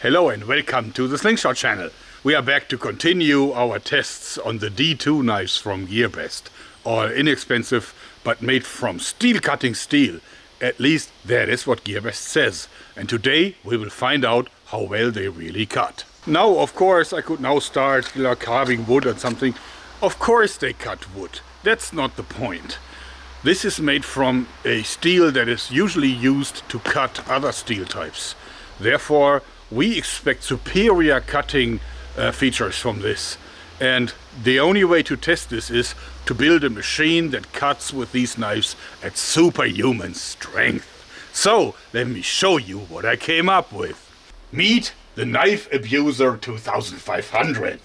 Hello and welcome to the Slingshot Channel. We are back to continue our tests on the D2 knives from GearBest. All inexpensive but made from steel cutting steel. At least that is what GearBest says. And today we will find out how well they really cut. Now of course I could now start carving wood or something. Of course they cut wood. That's not the point. This is made from a steel that is usually used to cut other steel types. Therefore we expect superior cutting features from this. And the only way to test this is to build a machine that cuts with these knives at superhuman strength. So let me show you what I came up with. Meet the Knife Abusor 2500.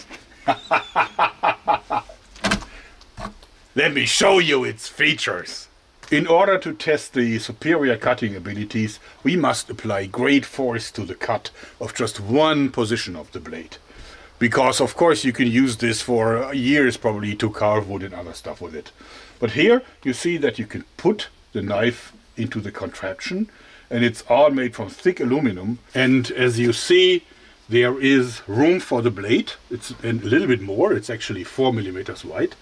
Let me show you its features. In order to test the superior cutting abilities, we must apply great force to the cut of just one position of the blade. Because of course you can use this for years probably to carve wood and other stuff with it. But here you see that you can put the knife into the contraption, and it's all made from thick aluminum. And as you see, there is room for the blade. It's a little bit more, it's actually 4 millimeters wide,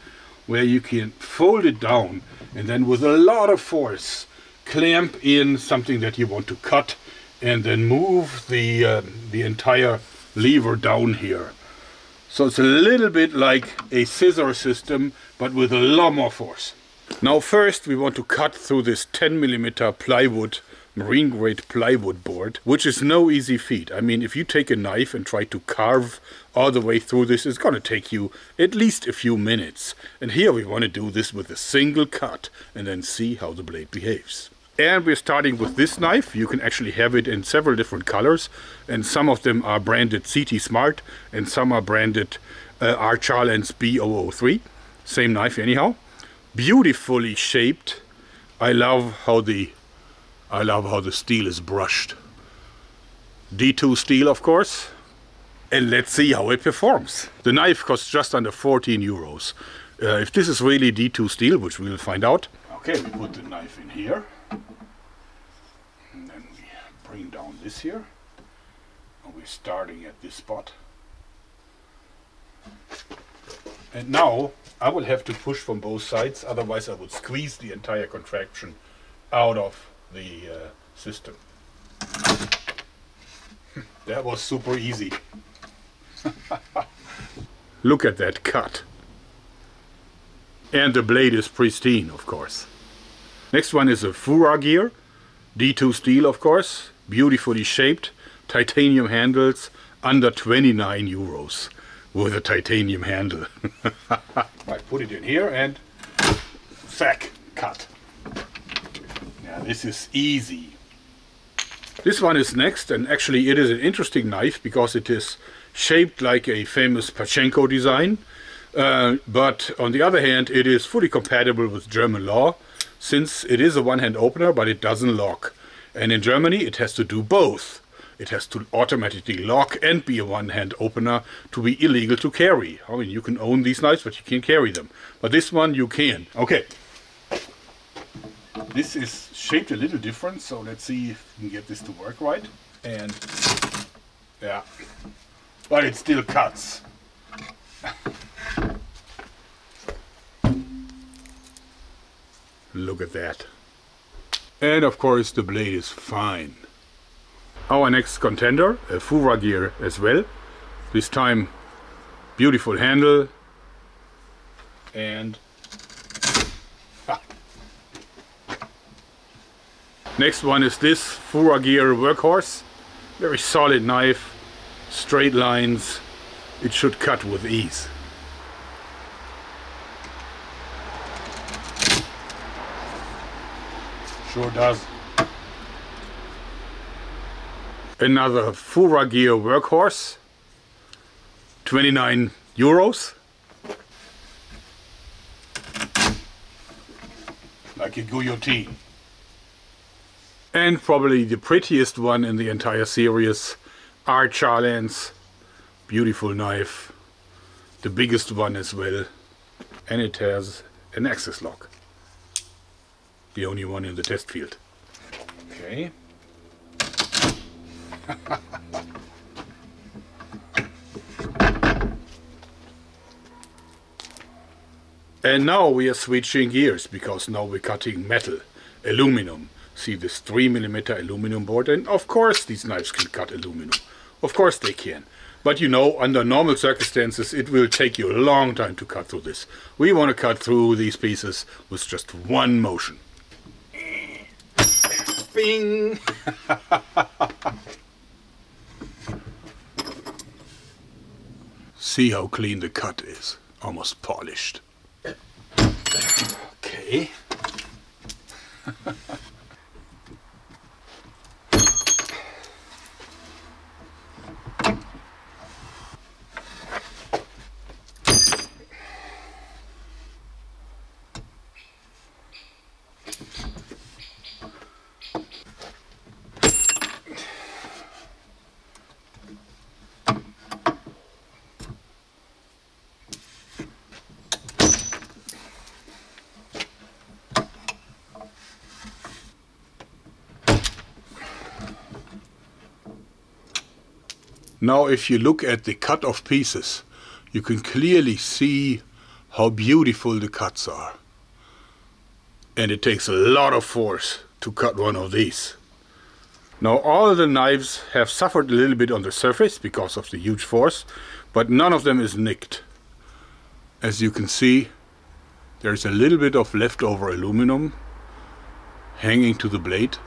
where you can fold it down and then with a lot of force clamp in something that you want to cut, and then move the entire lever down here. So it's a little bit like a scissor system, but with a lot more force. Now first we want to cut through this 10 millimeter plywood, marine grade plywood board, which is no easy feat. I mean, if you take a knife and try to carve all the way through this, it's going to take you at least a few minutes. And here we want to do this with a single cut and then see how the blade behaves. And we're starting with this knife. You can actually have it in several different colors, and some of them are branded CT Smart and some are branded R-Charlens B003. Same knife anyhow. Beautifully shaped. I love how the steel is brushed. D2 steel, of course. And let's see how it performs. The knife costs just under 14 euros. If this is really D2 steel, which we'll find out. Okay, we put the knife in here. And then we bring down this here. And we're starting at this spot. And now I will have to push from both sides, otherwise I would squeeze the entire contraption out of the system. That was super easy. Look at that cut. And the blade is pristine, of course. Next one is a Fura gear. D2 steel, of course. Beautifully shaped. Titanium handles. Under 29 euros with a titanium handle. I put it in here and sack, cut. Yeah, this is easy. This one is next, and actually it is an interesting knife because it is shaped like a famous Pachenko design, but on the other hand it is fully compatible with German law, since it is a one-hand opener but it doesn't lock. And in Germany it has to do both. It has to automatically lock and be a one-hand opener to be illegal to carry. I mean, you can own these knives but you can't carry them. But this one you can. Okay. This is shaped a little different, so let's see if we can get this to work right. And yeah, but it still cuts. Look at that. And of course the blade is fine. Our next contender, a Fura gear as well. This time beautiful handle and next one is this Fura gear Workhorse. Very solid knife, straight lines. It should cut with ease. Sure does. Another Fura gear Workhorse. 29 euros. Like a guillotine. And probably the prettiest one in the entire series, R-Charlens. Beautiful knife. The biggest one as well. And it has an access lock. The only one in the test field. Okay. And now we are switching gears, because now we're cutting metal, aluminum. See this 3mm aluminum board, and of course these knives can cut aluminum. Of course they can. But you know, under normal circumstances it will take you a long time to cut through this. We want to cut through these pieces with just one motion. Bing! See how clean the cut is. Almost polished. Okay. Now if you look at the cut of pieces, you can clearly see how beautiful the cuts are. And it takes a lot of force to cut one of these. Now all the knives have suffered a little bit on the surface because of the huge force, but none of them is nicked. As you can see, there's a little bit of leftover aluminum hanging to the blade,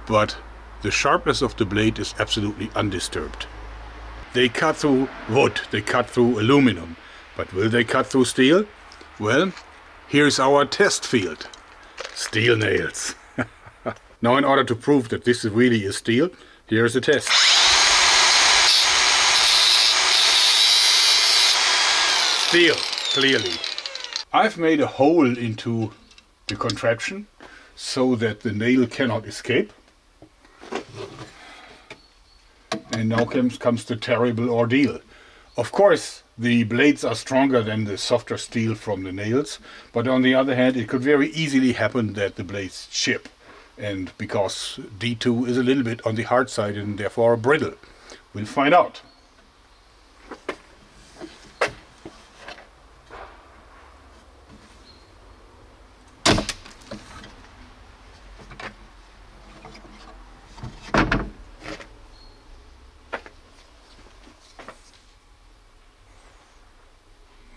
but the sharpness of the blade is absolutely undisturbed. They cut through wood, they cut through aluminum, but will they cut through steel? Well, here's our test field. Steel nails. Now in order to prove that this really is steel, here's a test. Steel, clearly. I've made a hole into the contraption so that the nail cannot escape. And now comes the terrible ordeal. Of course, the blades are stronger than the softer steel from the nails, but on the other hand, it could very easily happen that the blades chip. And because D2 is a little bit on the hard side and therefore brittle. We'll find out.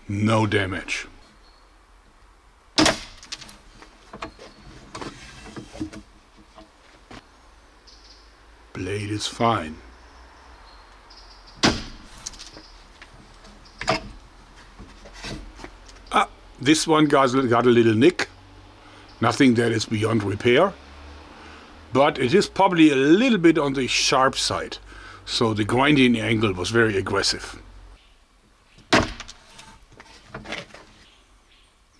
No damage. Blade is fine. This one got a little nick. Nothing that is beyond repair. But it is probably a little bit on the sharp side. So the grinding angle was very aggressive.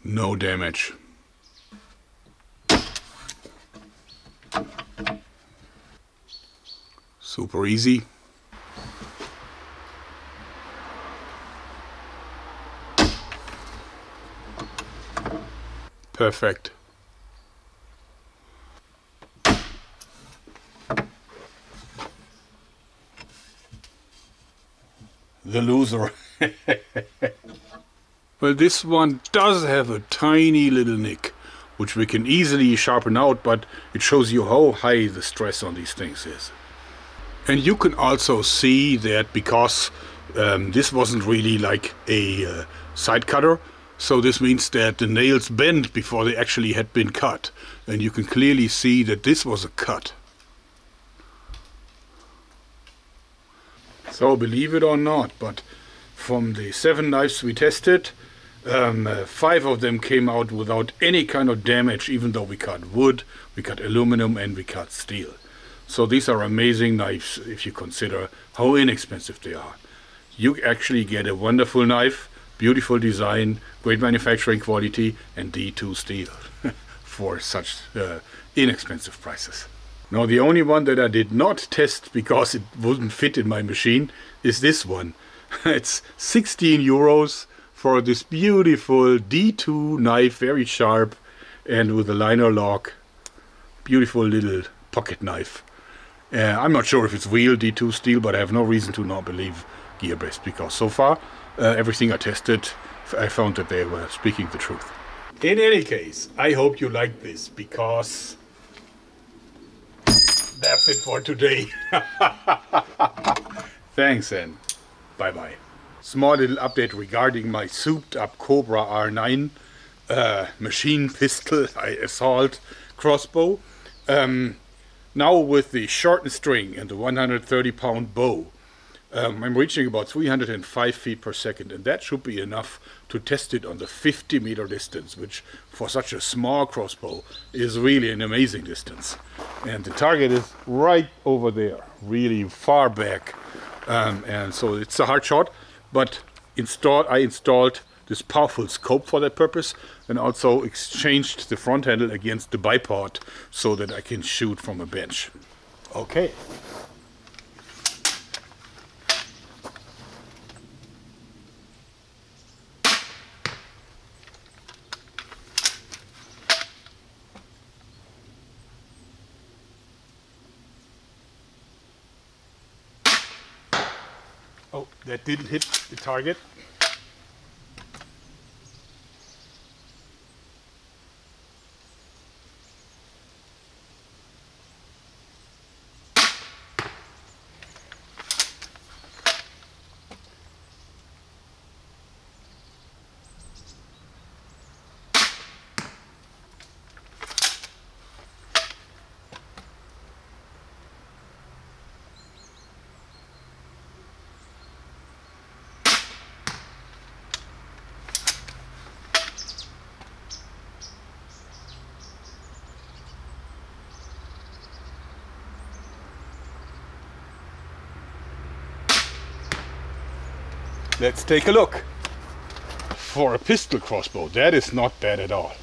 No damage. Super easy. Perfect. The loser. Well, this one does have a tiny little nick, which we can easily sharpen out, but it shows you how high the stress on these things is. And you can also see that because this wasn't really like a side cutter, so this means that the nails bent before they actually had been cut. And you can clearly see that this was a cut. So believe it or not, but from the 7 knives we tested, 5 of them came out without any kind of damage, even though we cut wood, we cut aluminum and we cut steel. So these are amazing knives if you consider how inexpensive they are. You actually get a wonderful knife, beautiful design, great manufacturing quality and D2 steel for such inexpensive prices. Now the only one that I did not test because it wouldn't fit in my machine is this one. It's 16 euros for this beautiful D2 knife, very sharp and with a liner lock. Beautiful little pocket knife. I'm not sure if it's real D2 steel, but I have no reason to not believe gear-based, because so far everything I tested I found that they were speaking the truth. In any case, I hope you liked this, because that's it for today. Thanks and bye-bye. Small little update regarding my souped up Cobra R9 machine pistol assault crossbow. Now with the shortened string and the 130-pound bow, I'm reaching about 305 feet per second, and that should be enough to test it on the 50-meter distance, which for such a small crossbow is really an amazing distance. And the target is right over there, really far back, and so it's a hard shot, but I installed this powerful scope for that purpose, and also exchanged the front handle against the bipod so that I can shoot from a bench. Okay. Oh, that didn't hit the target. Let's take a look. For a pistol crossbow, that is not bad at all.